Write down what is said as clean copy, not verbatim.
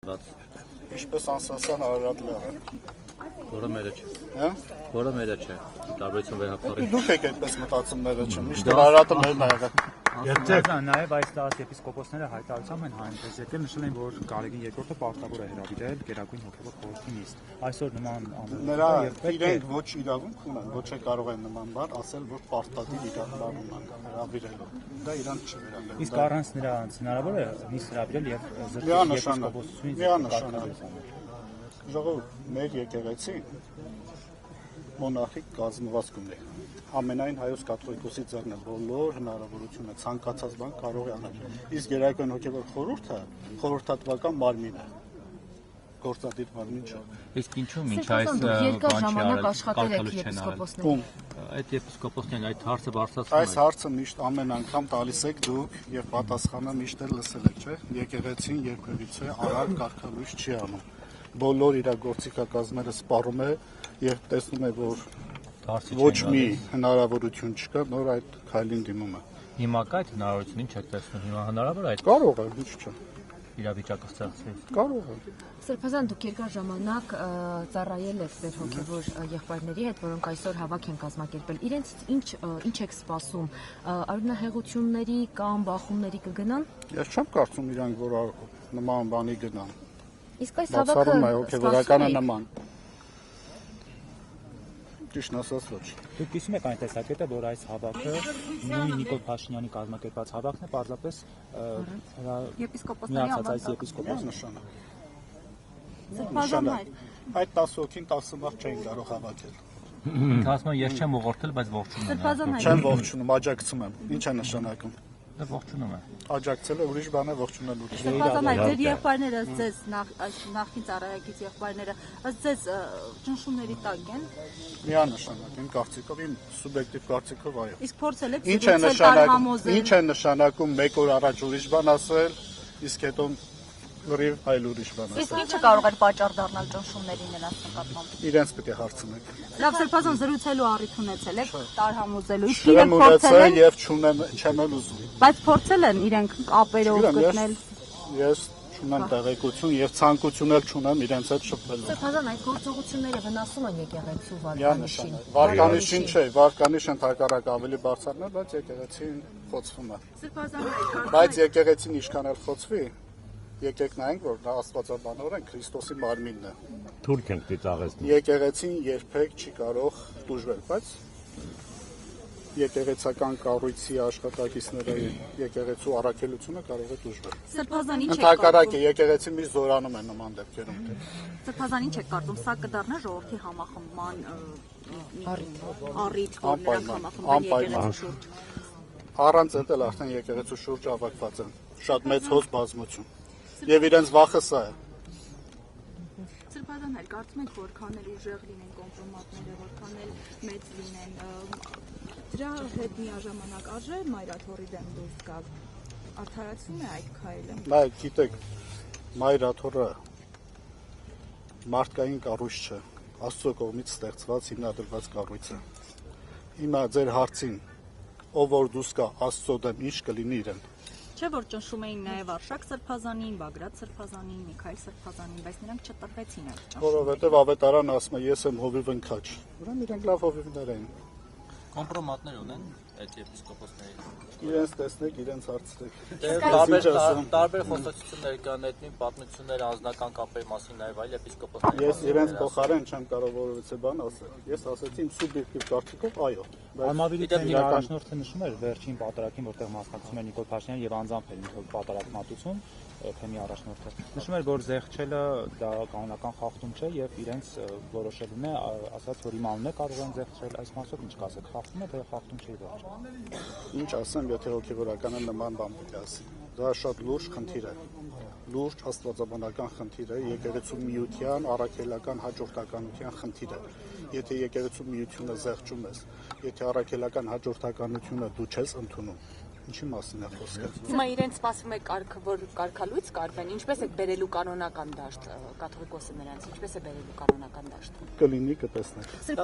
Ինչպես անսասան Արարատ լեռը։ Որը մերը չէ։ Հա? Որը մերը չէ։ Տարբերություն վերապարի։ Դուք եք այդպես մտածում մերը չէ։ Միշտ Արարատը մերն ա եղել։ Նաև այս տարած եպիսկոպոսները հայտարարությամբ են հայտնվել եկել նշել են, որ Գարեգին II-ը պարտավոր է հրավիրել Գերագույն հոգևոր խորհրդի նիստ։ Այսօր նման նրա իրենք ոչ իրավունք ունեն, ոչ է կարող են նման բան ասել, որ պարտադիր իրավունք ունեն հրավիրելու։ Դա իրանք չի վերաբերում։ Իսկ առանց նրանց հնարավոր է նիստ հրավիրել եւ զրկել եպիսկոպոսությունից։ Միանշանակ։ Ժողովուրդ, մեր եկեղեցին մոնարխիկ կազմվածք ունի։ Ամենայն հայոց կաթողիկոսի ձեռն է բոլոր հնարավորությունը ցանկացած բան կարող է անել։ Իսկ Գերագույն հոգևոր խորհուրդը խորհրդատվական մարմին է։ Գործադիր մարմին չէ։ Իսկ ինչու մինչ այս երկար ժամանակ աշխատել եք եպիսկոպոսներին։ Այդ եպիսկոպոսներին այդ հարցը բարձրացնում Այս հարցը միշտ ամեն անգամ տալիս եք դուք եւ պատասխանը միշտ էլ լսել եք, չէ՞։ Եկեղեցին երբևիցե արար կարգալույս չի անում։ Բոլոր իր գործիքակազմերը սպառում է եւ տեսնում է, որ ոչ մի հնարավորություն չկա, նոր այդ քայլին դիմում է։ Հիմա կա այդ հնարավորություն, ինչ եք տեսնում։ Հիմա հնարավոր է այդ Կարող է, ինչ չէ։ իրավիճակը ստեղծել։ Կարող է։ Սրբազան, դուք երկար ժամանակ ծառայել եք ձեր հոգևոր եղբայրների հետ, որոնք այսօր հավաք են կազմակերպել։ Իրենց ինչ եք սպասում։ Արյունահեղությունների կամ բախումների կգնան։ Ես չեմ կարծում իրանք, որ նման բանի գնան։ Իսկ այս Բացառում է հավաքը հոգևորականը նման։ Ճիշտ ասած ոչ։ Դուք կիսում եք այն տեսակետը, որ այս հավաքը նույն Նիկոլ Փաշինյանի կազմակերպած հավաքն է, պարզապես եպիսկոպոսների այս եպիսկոպոս նշանը։ Սրբազան հայր։ Այդ 10 հոգին 10 մարդ չէին կարող հավաքել։ Ասում եմ, ես չեմ ողորթել, բայց ողջունում եմ։ Սրբազան հայր։ Չեմ ողջունում, աջակցում եմ։ Ինչ է նշանակում։ Դա ողջունում եմ։ Աջակցելը ուրիշ բան է, ողջունել ուրիշ։ Սրբազան հայր, ձեր եղբայրները, ձեզ նախկին ծառայակից եղբայրները, ըստ ձեզ ճնշումների տակ են։ Միանշանակ, իմ կարծիքով, իմ սուբյեկտիվ կարծիքով այո։ Իսկ փորձել եք Ինչ է նշանակում, ինչ է նշանակում 1 օր առաջ ուրիշ բան ասել, իսկ հետո լրիվ այլ ուրիշ բան Իսկ ասել։ ինչը կարող էր պատճառ դառնալ ճնշումների նրանց նկատմամբ։ Իրենց պետք է հարցնեք։ Լավ, Սրբազան զրուցելու առիթ ունեցել եք, տարհամոզելու։ Իսկ Չեմ իրենք փորձել ունեցել են, եւ չեմ էլ ուզում։ բայց փորձել են իրենք կապերով Չգիտեմ, գտնել։ Ես չունեմ տեղեկություն եւ ցանկություն էլ չունեմ իրենց հետ շփվելու։ Սրբազան, այդ գործողությունները վնասում են եկեղեցու վարկանիշին։ Միանշանակ։ Վարկանիշին չէ, վարկանիշը ընդհակառակ ավելի բարձրն է, բայց եկեղեցին խոցվում է։ Սրբազան հայր, Բայց եկեղեցին ինչքան էլ խոցվի, եկեք նայենք, որ դա աստվածաբանորեն Քրիստոսի մարմինն է։ Թուրք ենք ծիծաղեցնում։ Եկեղեցին երբեք չի կարող դժվել, բայց եկեղեցական կառույցի աշխատակիցները եկեղեցու առաքելությունը կարող է դժվել։ Սրբազան ինչ եք Ընդհակառակը կարծում։ եկեղեցին միշտ զորանում է նման դեպքերում։ Սրբազան ինչ եք կարծում, սա կդառնա ժողովրդի համախմբման առիթ, որ նրանք համախմբեն եկեղեցու շուրջ։ Առանց այդ էլ արդեն եկեղեցու շուրջ ավակված են շատ մեծ հոս բազմություն։ Եվ իրենց վախը սա է։ Սրբազան հայր, կարծում եք, որքան էլ ուժեղ լինեն կոմպրոմատները, որքան էլ մեծ լինեն, դրա հետ միաժամանակ արժե Մայրաթորի դեմ դուրս գալ, արդարացում է այդ քայլը։ Նայեք, գիտեք, Մայրաթորը մարդկային կառույց չէ, Աստծո կողմից ստեղծված հիմնադրված կառույց է։ Հիմա ձեր հարցին, ով որ դուրս գա Աստծո դեմ, ինչ կլինի իրեն։ Չէ, որ ճնշում էին նաև Արշակ Սրբազանին, Բագրատ Սրբազանին, Միքայել Սրբազանին, բայց նրանք չտրվեցին այդ ճնշումից։ Որովհետև ավետարանը ասում է, ես եմ հովիվ ընքաչ։ Ուրեմն իրենք լավ հովիվներ են։ Կոմպրոմատներ ունեն այդ եպիսկոպոսների։ Իրենց տեսնեք, իրենց հարցրեք։ Տարբեր խոսակցություններ կան, այդ նույն պատմությունները, անձնական կապերի մասին նաև այլ եպիսկոպոսների։ Ես իրենց փոխարեն չեմ կարող որևիցե բան ասել։ Ես ասեցի իմ սուբյեկտիվ կարծիքով այո։ Արմավիրի թեմի առաջնորդը նշում էր վերջին պատարագին, որտեղ մասնակցում էր Նիկոլ Փաշինյանը եւ անձամբ էր Նիկոլ պատարագմատություն, թեմի առաջնորդը։ Նշում էր, որ զեղչելը դա կանոնական խախտում չէ եւ իրենց որոշելուն է, ասած որ իմ անունը կարող են զեղչել, այս մասով ինչ կասեք, խախտում է թե խախտում չէ վերջ։ Ինչ ասեմ, եթե հոգեվորականը նման բան պետք է ասի։ Դա շատ լուրջ խնդիր է։ Լուրջ աստվածաբանական խնդիր է, եկեղեցու միության, առաքելական հաջորդականության խնդիր է։ Եթե եկեղեցու միությունը զեղչում ես, եթե առաքելական հաջորդականությունը դու չես ընդունում, ինչի մասին է խոսքը։ Հիմա իրենց սպասվում է որ կարգալույց կարվեն, ինչպես է բերելու կանոնական դաշտ կաթողիկոսը նրանց, ինչպես է բերելու կանոնական դաշտ։ Կլինի կտեսնեք։